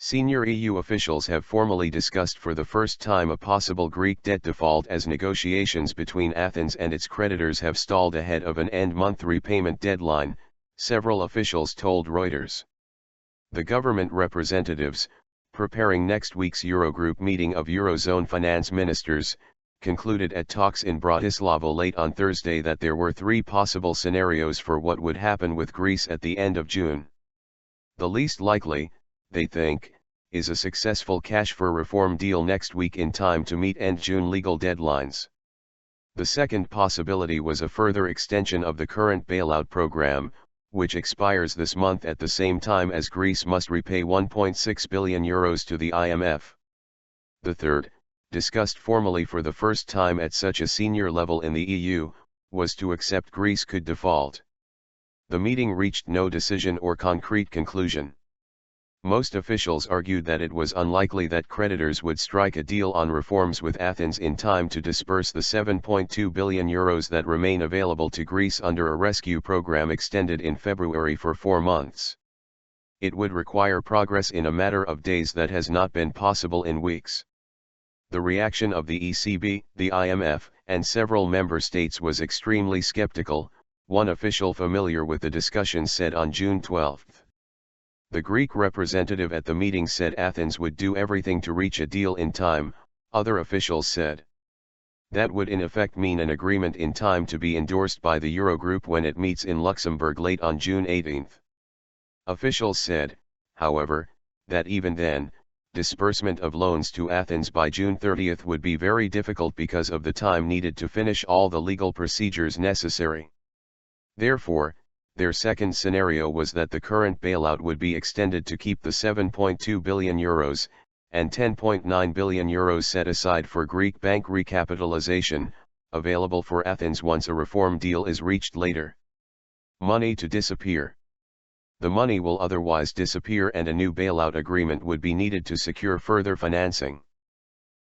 Senior EU officials have formally discussed for the first time a possible Greek debt default as negotiations between Athens and its creditors have stalled ahead of an end-month repayment deadline, several officials told Reuters. The government representatives, preparing next week's Eurogroup meeting of Eurozone finance ministers, concluded at talks in Bratislava late on Thursday that there were three possible scenarios for what would happen with Greece at the end of June. The least likely, they think, is a successful cash for reform deal next week in time to meet end June legal deadlines. The second possibility was a further extension of the current bailout program, which expires this month at the same time as Greece must repay €1.6 billion to the IMF. The third, discussed formally for the first time at such a senior level in the EU, was to accept Greece could default. The meeting reached no decision or concrete conclusion. Most officials argued that it was unlikely that creditors would strike a deal on reforms with Athens in time to disburse the €7.2 billion that remain available to Greece under a rescue program extended in February for 4 months. It would require progress in a matter of days that has not been possible in weeks. The reaction of the ECB, the IMF, and several member states was extremely skeptical, one official familiar with the discussion said on June 12. The Greek representative at the meeting said Athens would do everything to reach a deal in time, other officials said. That would in effect mean an agreement in time to be endorsed by the Eurogroup when it meets in Luxembourg late on June 18. Officials said, however, that even then, disbursement of loans to Athens by June 30 would be very difficult because of the time needed to finish all the legal procedures necessary. Therefore, their second scenario was that the current bailout would be extended to keep the €7.2 billion and €10.9 billion set aside for Greek bank recapitalization, available for Athens once a reform deal is reached later. Money to disappear. The money will otherwise disappear and a new bailout agreement would be needed to secure further financing.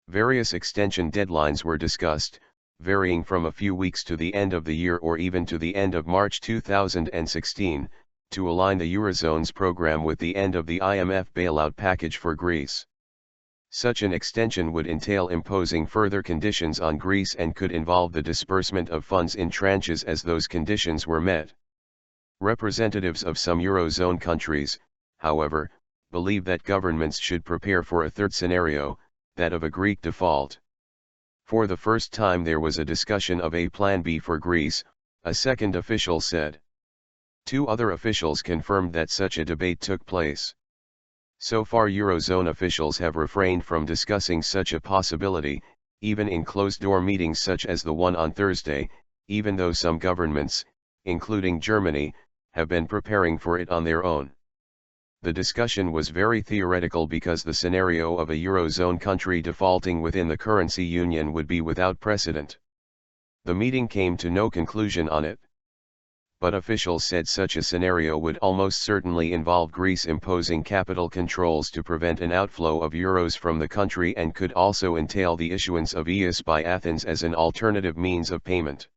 Various extension deadlines were discussed, varying from a few weeks to the end of the year or even to the end of March 2016, to align the Eurozone's program with the end of the IMF bailout package for Greece. Such an extension would entail imposing further conditions on Greece and could involve the disbursement of funds in tranches as those conditions were met. Representatives of some Eurozone countries, however, believe that governments should prepare for a third scenario, that of a Greek default. For the first time there was a discussion of a Plan B for Greece, a second official said. 2 other officials confirmed that such a debate took place. So far Eurozone officials have refrained from discussing such a possibility, even in closed-door meetings such as the one on Thursday, even though some governments, including Germany, have been preparing for it on their own. The discussion was very theoretical because the scenario of a Eurozone country defaulting within the currency union would be without precedent. The meeting came to no conclusion on it. But officials said such a scenario would almost certainly involve Greece imposing capital controls to prevent an outflow of euros from the country and could also entail the issuance of EUs by Athens as an alternative means of payment.